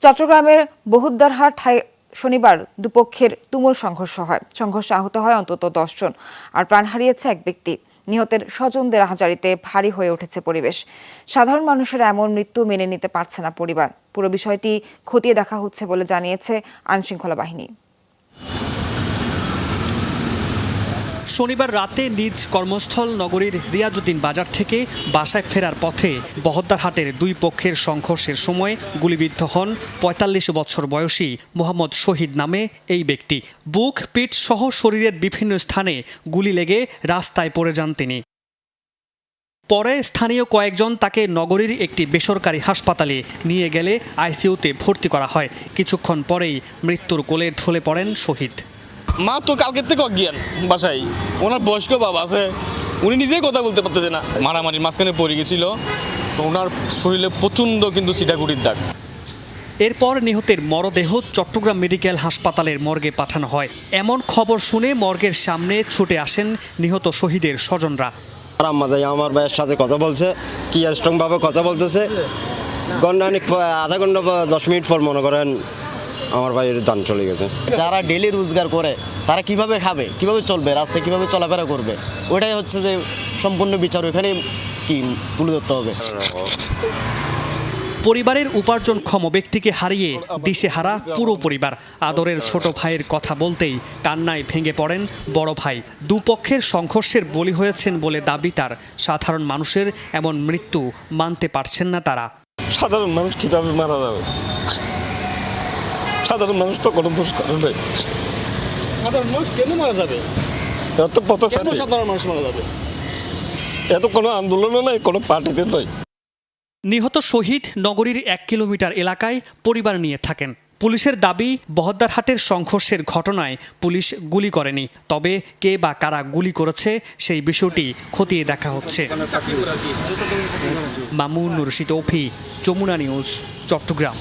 চট্টগ্রামের বহুদ্দারহাট শনিবার দুপক্ষের তুমুল সংঘর্ষ হয়। সংঘর্ষে আহত হয় অন্তত 10 জন, আর প্রাণ হারিয়েছে এক ব্যক্তি। নিহতের স্বজনদের আহাজারিতে ভারী হয়ে উঠেছে পরিবেশ। সাধারণ মানুষের এমন মৃত্যু মেনে নিতে পারছে না পরিবার। পুরো বিষয়টি খতিয়ে দেখা হচ্ছে বলে জানিয়েছে আইনশৃঙ্খলা বাহিনী। শনিবার রাতে নিজ কর্মস্থল নগরীর রিয়াজউদ্দিন বাজার থেকে বাসায় ফেরার পথে বহদ্দারহাটের দুই পক্ষের সংঘর্ষের সময় গুলিবিদ্ধ হন ৪৫ বছর বয়সী মোহাম্মদ শহীদ নামে এই ব্যক্তি। বুক, পিঠ সহ শরীরের বিভিন্ন স্থানে গুলি লেগে রাস্তায় পড়ে যান তিনি। পরে স্থানীয় কয়েকজন তাকে নগরীর একটি বেসরকারি হাসপাতালে নিয়ে গেলে আইসিইউতে ভর্তি করা হয়। কিছুক্ষণ পরেই মৃত্যুর কোলে ঢলে পড়েন শহীদ। মা তো কালকের থেকে অজ্ঞান বাসায়, ওনার বয়স্ক বাবা আছে, উনি নিজেই কথা বলতে পারতেছে না। মারামারির মাঝখানে পড়ে গেছিল, ওনার শরীরে প্রচণ্ড কিন্তু সিটাগুড়ির দাগ। এরপর নিহতের মরদেহ চট্টগ্রাম মেডিকেল হাসপাতালের মর্গে পাঠানো হয়। এমন খবর শুনে মর্গের সামনে ছুটে আসেন নিহত শহীদের স্বজনরা। আম্মা যাই আমার ভাইয়ের সাথে কথা বলছে, কি স্ট্রংভাবে কথা বলতেছে। ঘন্টাখানিক আধা ঘন্টা 10 মিনিট পর মনে করেন আমার ভাইয়ের দান চলে গেছে। যারা ডেলি রোজগার করে তারা কিভাবে খাবে, কিভাবে চলবে, রাস্তায় কিভাবে চলাফেরা করবে, ওটাই হচ্ছে যে সম্পূর্ণ বিচার ওখানে কি তুলে ধরতে হবে। পরিবারের উপার্জনক্ষম ব্যক্তিকে হারিয়ে দিশেহারা পুরো পরিবার। আদরের ছোট ভাইয়ের কথা বলতেই কান্নায় ভেঙে পড়েন বড় ভাই। দুপক্ষের সংঘর্ষের বলি হয়েছেন বলে দাবি তার। সাধারণ মানুষের এমন মৃত্যু মানতে পারছেন না তারা। সাধারণ মানুষ কিভাবে মারা যাবে? সাধারণ মানুষ তো কোনো দোষ করে নাই। সাধারণ মানুষ কেন মারা যাবে? এত পথচারী, সাধারণ মানুষ মারা যাবে? এত কোনো আন্দোলনও নাই, কোনো পার্টিতে নয়। নিহত শহীদ নগরীর 1 কিলোমিটার এলাকায় পরিবার নিয়ে থাকেন। পুলিশের দাবি, বহদ্দারহাটের সংঘর্ষের ঘটনায় পুলিশ গুলি করেনি, তবে কে বা কারা গুলি করেছে সেই বিষয়টি খতিয়ে দেখা হচ্ছে। মামুন রশিদ, যমুনা নিউজ, চট্টগ্রাম।